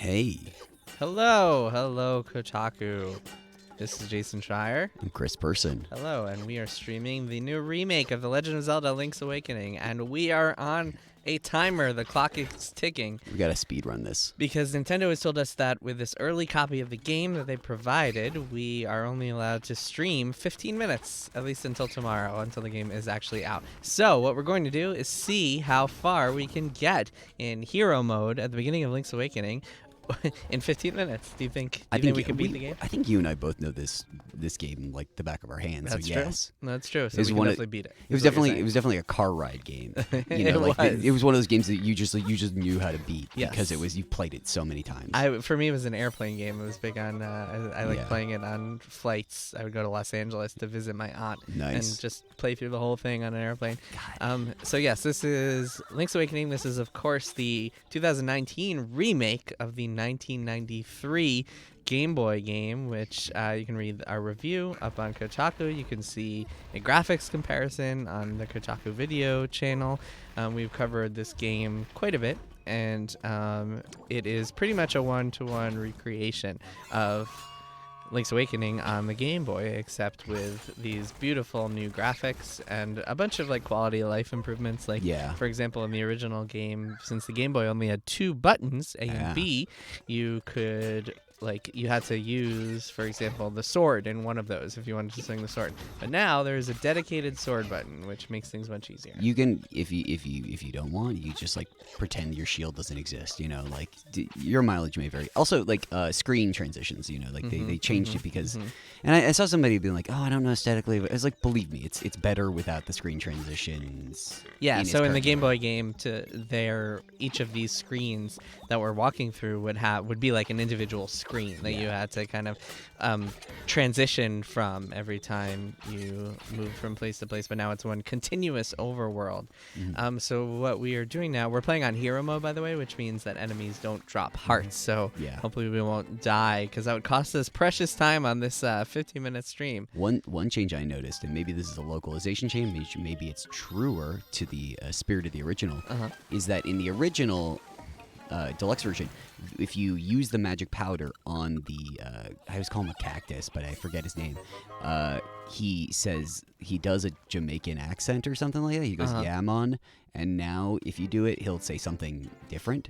Hey, Hello, Kotaku. This is Jason Schreier. I'm Chris Person. Hello, and we are streaming the new remake of The Legend of Zelda Link's Awakening, and we are on a timer. The clock is ticking. We gotta speed run this. Because Nintendo has told us that with this early copy of the game that they provided, we are only allowed to stream 15 minutes, at least until tomorrow, until the game is actually out. So what we're going to do is see how far we can get in hero mode at the beginning of Link's Awakening in 15 minutes. Do you think we can beat the game? I think you and I both know this game like the back of our hands. That's so true. yes. That's true. So we can definitely beat it. It was definitely a car ride game. You know, it was one of those games that you just knew how to beat because you've played it so many times. For me, it was an airplane game. It was big on. I like playing it on flights. I would go to Los Angeles to visit my aunt and just play through the whole thing on an airplane. So yes, this is Link's Awakening. This is of course the 2019 remake of the 1993 Game Boy game, which you can read our review up on Kotaku. You can see a graphics comparison on the Kotaku video channel. We've covered this game quite a bit, and it is pretty much a one-to-one recreation of Link's Awakening on the Game Boy, except with these beautiful new graphics and a bunch of like quality of life improvements. For example, in the original game, since the Game Boy only had two buttons, A and B, you had to use, for example, the sword in one of those if you wanted to swing the sword. But now there's a dedicated sword button, which makes things much easier. You can, if you don't want, you just like pretend your shield doesn't exist. You know, like your mileage may vary. Also, like screen transitions. You know, like they changed it because, and I saw somebody being like, "Oh, I don't know aesthetically," but it's like, believe me, it's better without the screen transitions. Yeah. So in the Game Boy game, each of these screens that we're walking through would be like an individual screen that you had to kind of transition from every time you moved from place to place, but now it's one continuous overworld. So what we are doing now, we're playing on hero mode, by the way, which means that enemies don't drop hearts, so hopefully we won't die, because that would cost us precious time on this 15-minute stream. One change I noticed, and maybe this is a localization change, maybe it's truer to the spirit of the original, is that in the original deluxe version, if you use the magic powder on the I always call him a cactus, but I forget his name, he says he does a Jamaican accent or something like that. He goes, "Yeah, man," and now if you do it, he'll say something different.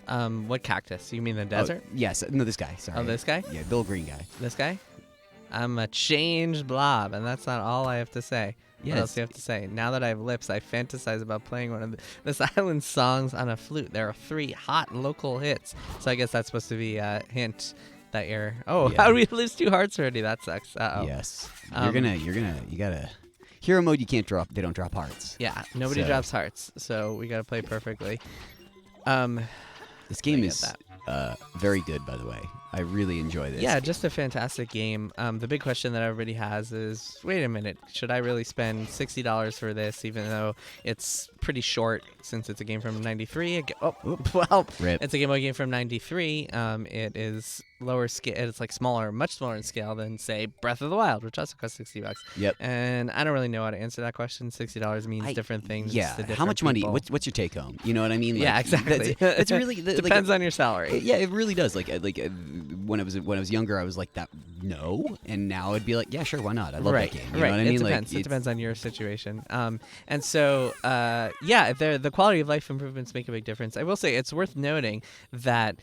What cactus? You mean the desert? Yes. No, this guy. Sorry. Oh, this guy? Yeah, Bill Green guy. This guy? I'm a changed blob, and that's not all I have to say. Yes. What else do you have to say? Now that I have lips, I fantasize about playing one of this island's songs on a flute. There are 3 hot local hits. So I guess that's supposed to be a hint that you're... Oh, how did we lose 2 hearts already? That sucks. Uh-oh. Yes. You gotta... Hero mode, you can't drop... They don't drop hearts. Yeah, nobody drops hearts. So we gotta play perfectly. This game is very good, by the way. I really enjoy this. Yeah, just a fantastic game. The big question that everybody has is, wait a minute, should I really spend $60 for this, even though it's pretty short since it's a game from 93? Rip. It's a Game Boy game from 93. It is lower scale. It's like much smaller in scale than, say, Breath of the Wild, which also costs $60. Yep. And I don't really know how to answer that question. $60 means different things. Yeah. To different how much people. money? What's your take home? You know what I mean? Like, yeah, exactly. It's really depends on your salary. Yeah, it really does. When I was younger, I was like that. No, and now I'd be like, yeah, sure, why not? I love that game. You know what I mean? It depends on your situation. And so, the quality of life improvements make a big difference. I will say it's worth noting that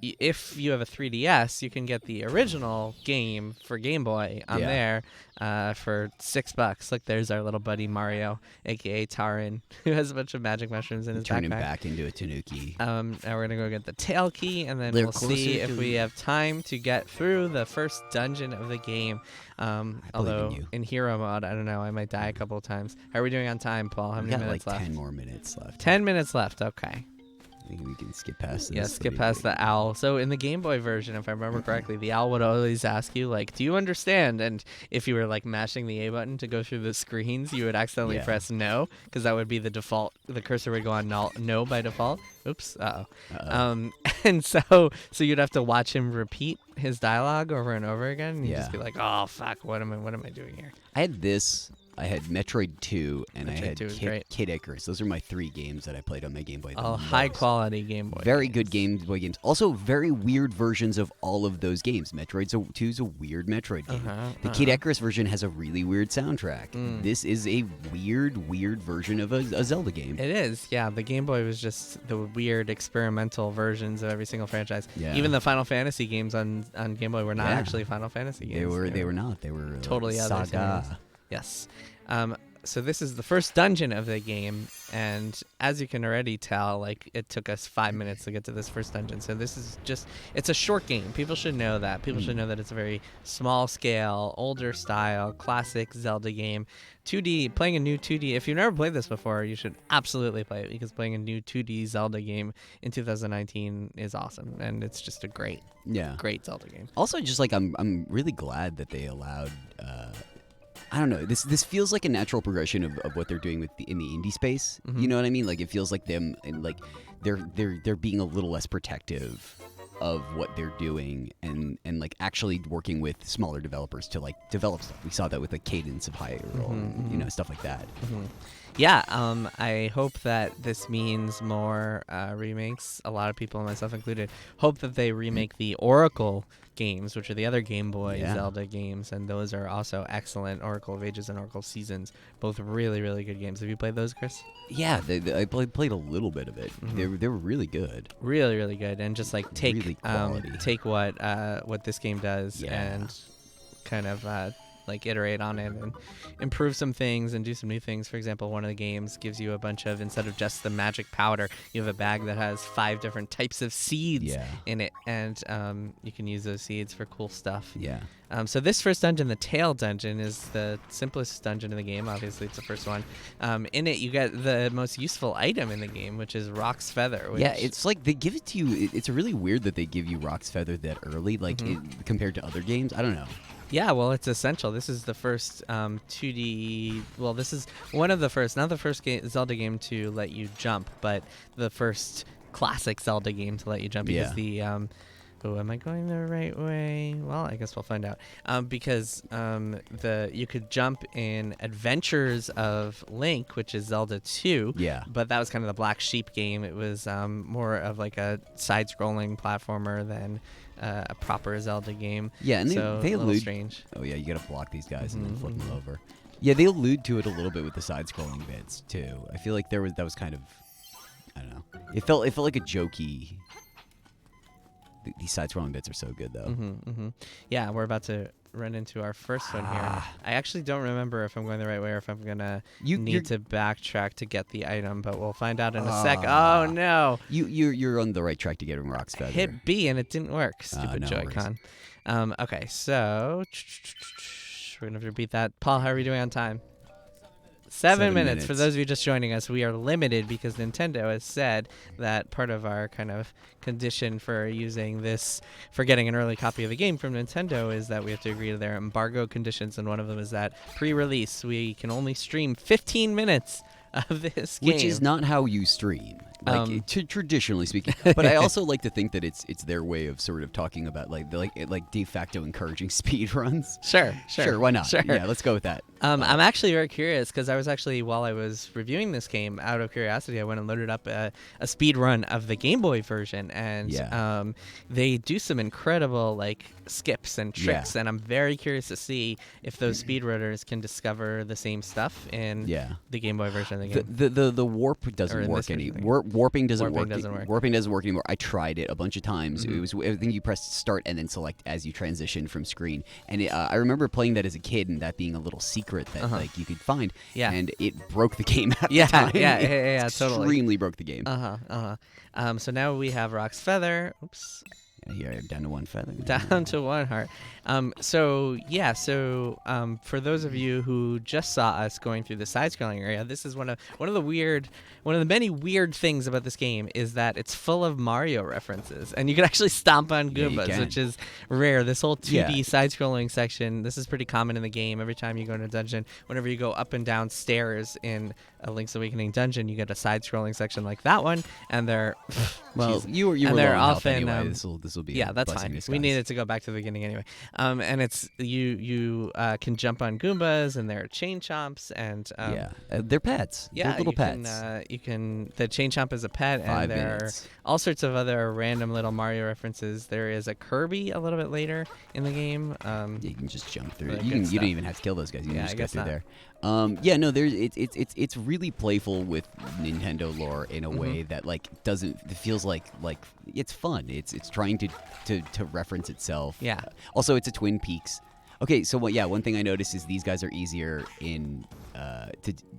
if you have a 3DS, you can get the original game for Game Boy on there for $6. Look, there's our little buddy Mario, aka Tarin, who has a bunch of magic mushrooms in his backpack. Turn him back into a Tanuki. Now we're gonna go get the tail key, and then we'll see if we have time to get through the first dungeon of the game. Although in hero mode, I don't know, I might die a couple of times. How are we doing on time, Paul? How many minutes left? 10 more minutes left. 10 minutes left. Okay. I think we can skip past this. Yeah, skip past the owl. So in the Game Boy version, if I remember correctly, the owl would always ask you, like, do you understand? And if you were, like, mashing the A button to go through the screens, you would accidentally press no, because that would be the default. The cursor would go on no by default. Oops. Uh-oh. And so you'd have to watch him repeat his dialogue over and over again, and you'd just be like, oh, fuck, what am I doing here? I had this I had Metroid 2, and I had 2 is Kid Icarus. Those are my 3 games that I played on my Game Boy. All high quality Game Boy. Very good Game Boy games. Also, very weird versions of all of those games. Metroid 2 is a weird Metroid game. The Kid Icarus version has a really weird soundtrack. This is a weird version of a Zelda game. It is, yeah. The Game Boy was just the weird experimental versions of every single franchise. Yeah. Even the Final Fantasy games on Game Boy were not actually Final Fantasy games. They were not. They were totally other Saga. things. Yes. So this is the first dungeon of the game, and as you can already tell, like, it took us 5 minutes to get to this first dungeon. So this is it's a short game. People should know that. People should know that it's a very small scale, older style, classic Zelda game. 2D, playing a new 2D. If you've never played this before, you should absolutely play it, because playing a new 2D Zelda game in 2019 is awesome, and it's just a great Zelda game. Also, just like I'm really glad that they allowed. I don't know. This feels like a natural progression of what they're doing in the indie space. You know what I mean? Like, it feels like them, and like they're being a little less protective of what they're doing, and like actually working with smaller developers to like develop stuff. We saw that with the Cadence of Hyrule, stuff like that. Yeah, I hope that this means more remakes. A lot of people, myself included, hope that they remake the Oracle games, which are the other Game Boy Zelda games, and those are also excellent. Oracle of Ages and Oracle Seasons, both really, really good games. Have you played those, Chris? Yeah, I played a little bit of it. They were really good. Really, really good, and just like take what this game does and kind of like iterate on it and improve some things and do some new things. For example, one of the games gives you a bunch of, instead of just the magic powder, you have a bag that has 5 different types of seeds in it, and you can use those seeds for cool stuff. So this first dungeon, the Tail Dungeon, is the simplest dungeon in the game. Obviously, it's the first one. In it, you get the most useful item in the game, which is Rock's Feather. It's like they give it to you. It's really weird that they give you Rock's Feather that early, like compared to other games. I don't know. Yeah, well, it's essential. This is the first 2D. Well, this is one of the first, not the first Zelda game to let you jump, but the first classic Zelda game to let you jump. Because the am I going the right way? Well, I guess we'll find out. Because you could jump in Adventures of Link, which is Zelda 2. Yeah. But that was kind of the black sheep game. It was more of like a side-scrolling platformer than a proper Zelda game. Yeah, and they allude. Strange. Oh yeah, you gotta block these guys and then flip them over. Yeah, they allude to it a little bit with the side-scrolling bits too. I feel like that was kind of, I don't know. It felt like a jokey. These side-scrolling bits are so good though. Yeah, we're about to run into our first one here. I actually don't remember if I'm going the right way or if I'm gonna need to backtrack to get the item, but we'll find out in a sec. Oh no! You're on the right track to get Rock's Feather. Hit B and it didn't work. Stupid Joy-Con. Okay, so we're gonna repeat that. Paul, how are we doing on time? 7 minutes. For those of you just joining us, we are limited because Nintendo has said that part of our kind of condition for using this, for getting an early copy of the game from Nintendo, is that we have to agree to their embargo conditions, and one of them is that pre-release we can only stream 15 minutes of this game. Which is not how you stream, like traditionally speaking. But I also like to think that it's their way of sort of talking about like de facto encouraging speed runs. Sure. Why not? Sure. Yeah, let's go with that. I'm actually very curious because I was actually, while I was reviewing this game, out of curiosity, I went and loaded up a speed run of the Game Boy version, and they do some incredible like skips and tricks, and I'm very curious to see if those speedrunners can discover the same stuff in the Game Boy version of the game. The warp doesn't work anymore. Warping doesn't work. Warping doesn't work anymore. I tried it a bunch of times. It was, I think you press start and then select as you transition from screen, and I remember playing that as a kid and that being a little secret that like you could find, and it broke the game at the time. Totally. Extremely broke the game. So now we have Rock's Feather. Oops. Here, down to 1 feather. Down to 1 heart. So for those of you who just saw us going through the side-scrolling area, this is one of the many weird things about this game is that it's full of Mario references, and you can actually stomp on Goombas, which is rare. This whole 2D side-scrolling section, this is pretty common in the game. Every time you go in a dungeon, whenever you go up and down stairs in a Link's Awakening dungeon, you get a side-scrolling section like that one, and they're you were and they're often anyway. This will will be that's fine. We needed to go back to the beginning anyway. And it's you can jump on Goombas, and there are chain chomps, and they're pets. Yeah, they're little pets. You can. The chain chomp is a pet, and there are all sorts of other random little Mario references. There is a Kirby a little bit later in the game. You can just jump through it. You don't even have to kill those guys. You can just go through there. It's really playful with Nintendo lore in a way that it feels like it's fun. It's trying to reference itself. Yeah. Also, it's a Twin Peaks. Okay, so one thing I noticed is these guys are easier to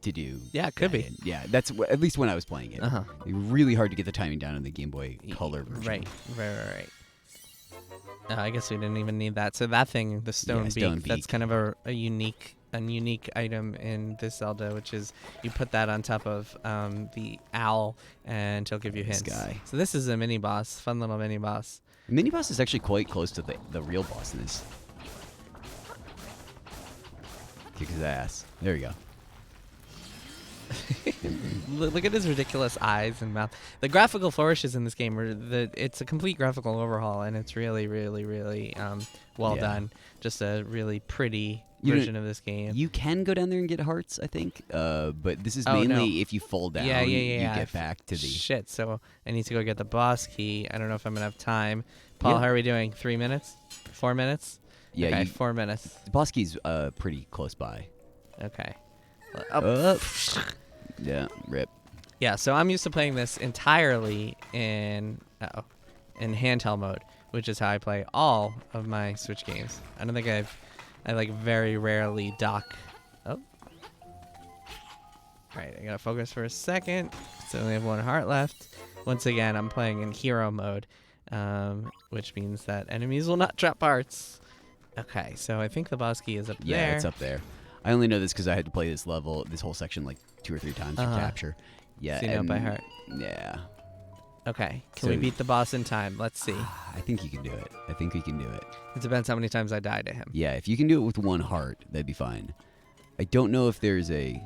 do. Yeah, it could be. Yeah, that's at least when I was playing it. Really hard to get the timing down on the Game Boy Color version. Right. I guess we didn't even need that. So that thing, the stone beak, that's kind of a unique item in this Zelda, which is you put that on top of the owl, and he'll give you hints. So this is a mini boss, fun little mini boss. The mini boss is actually quite close to the real boss in this. Kick his ass. There you go. Look at his ridiculous eyes and mouth. The graphical flourishes in this game it's a complete graphical overhaul, and it's really, really, really well done. Just a really pretty version of this game. You can go down there and get hearts, I think, but this is mainly if you fall down. You get back to the shit. So I need to go get the boss key. I don't know if I'm gonna have time. Paul, how are we doing? 3 minutes? 4 minutes? Yeah, okay, 4 minutes. The boss key's pretty close by. Okay. Yeah, rip. Yeah, so I'm used to playing this entirely in handheld mode, which is how I play all of my Switch games. I don't think I very rarely dock. Oh. All right, I gotta focus for a second. So I only have 1 heart left. Once again, I'm playing in hero mode, which means that enemies will not drop hearts. Okay, so I think the boss key is up there. Yeah, it's up there. I only know this because I had to play this whole section 2 or 3 times to capture. Yeah, so you know by heart. Yeah. Okay, can we beat the boss in time? Let's see. I think you can do it. I think we can do it. It depends how many times I die to him. Yeah, if you can do it with 1 heart, that'd be fine. I don't know if there's a...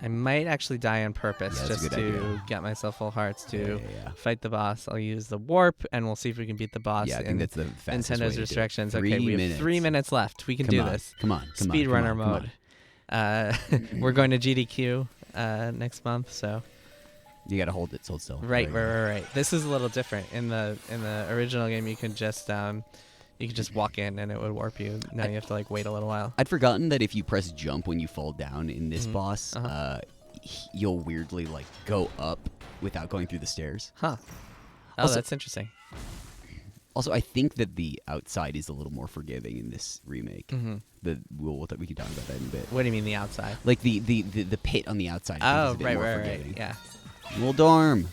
I might actually die on purpose just to get myself full hearts to fight the boss. I'll use the warp, and we'll see if we can beat the boss. Yeah, I think that's the fastest Nintendo's restrictions. Okay, we have 3 minutes left. We can do this. Come on. Speedrunner mode. We're going to GDQ next month, so you gotta hold it still. Right. This is a little different. In the original game, you could just walk in and it would warp you. Now you have to wait a little while. I'd forgotten that if you press jump when you fall down in this boss, you'll weirdly go up without going through the stairs. Huh. Oh, that's interesting. Also, I think that the outside is a little more forgiving in this remake. We can talk about that in a bit. What do you mean the outside? Like the pit on the outside. Oh, is a bit more right. forgiving. Yeah. Well, darn.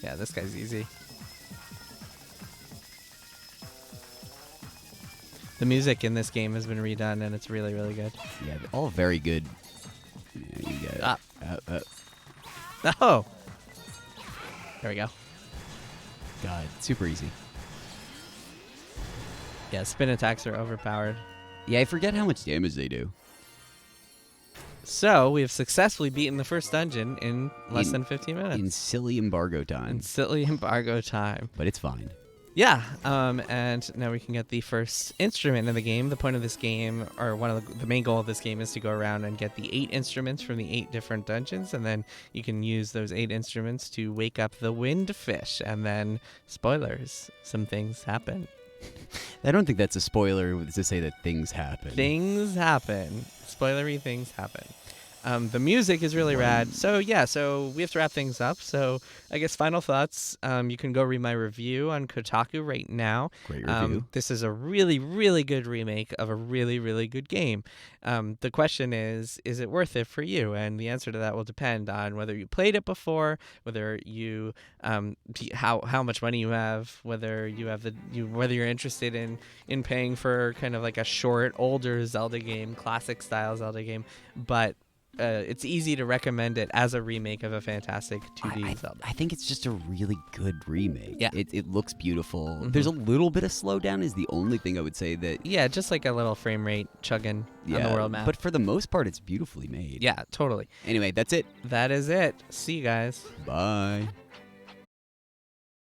Yeah, this guy's easy. The music in this game has been redone, and it's really, really good. Yeah, all very good. Yeah, you got it. Oh! There we go. God, super easy. Yeah, spin attacks are overpowered. Yeah, I forget how much damage they do. So, we have successfully beaten the first dungeon in less than 15 minutes. In silly embargo time. But it's fine. Yeah, and now we can get the first instrument in the game. The point of this game, or one of the main goal of this game, is to go around and get the 8 instruments from the 8 different dungeons, and then you can use those 8 instruments to wake up the windfish, and then, spoilers, some things happen. I don't think that's a spoiler to say that things happen. Things happen. Spoilery things happen. The music is really rad. So we have to wrap things up. So I guess final thoughts. You can go read my review on Kotaku right now. Great review. This is a really, really good remake of a really, really good game. The question is it worth it for you? And the answer to that will depend on whether you played it before, whether you how much money you have, whether you have whether you're interested in paying for kind of like a short, older Zelda game, classic style Zelda game, but it's easy to recommend it as a remake of a fantastic 2D Zelda. I think it's just a really good remake. Yeah. It looks beautiful. There's a little bit of slowdown is the only thing I would say that... Yeah, just like a little frame rate chugging on the world map. But for the most part, it's beautifully made. Yeah, totally. Anyway, that's it. That is it. See you guys. Bye.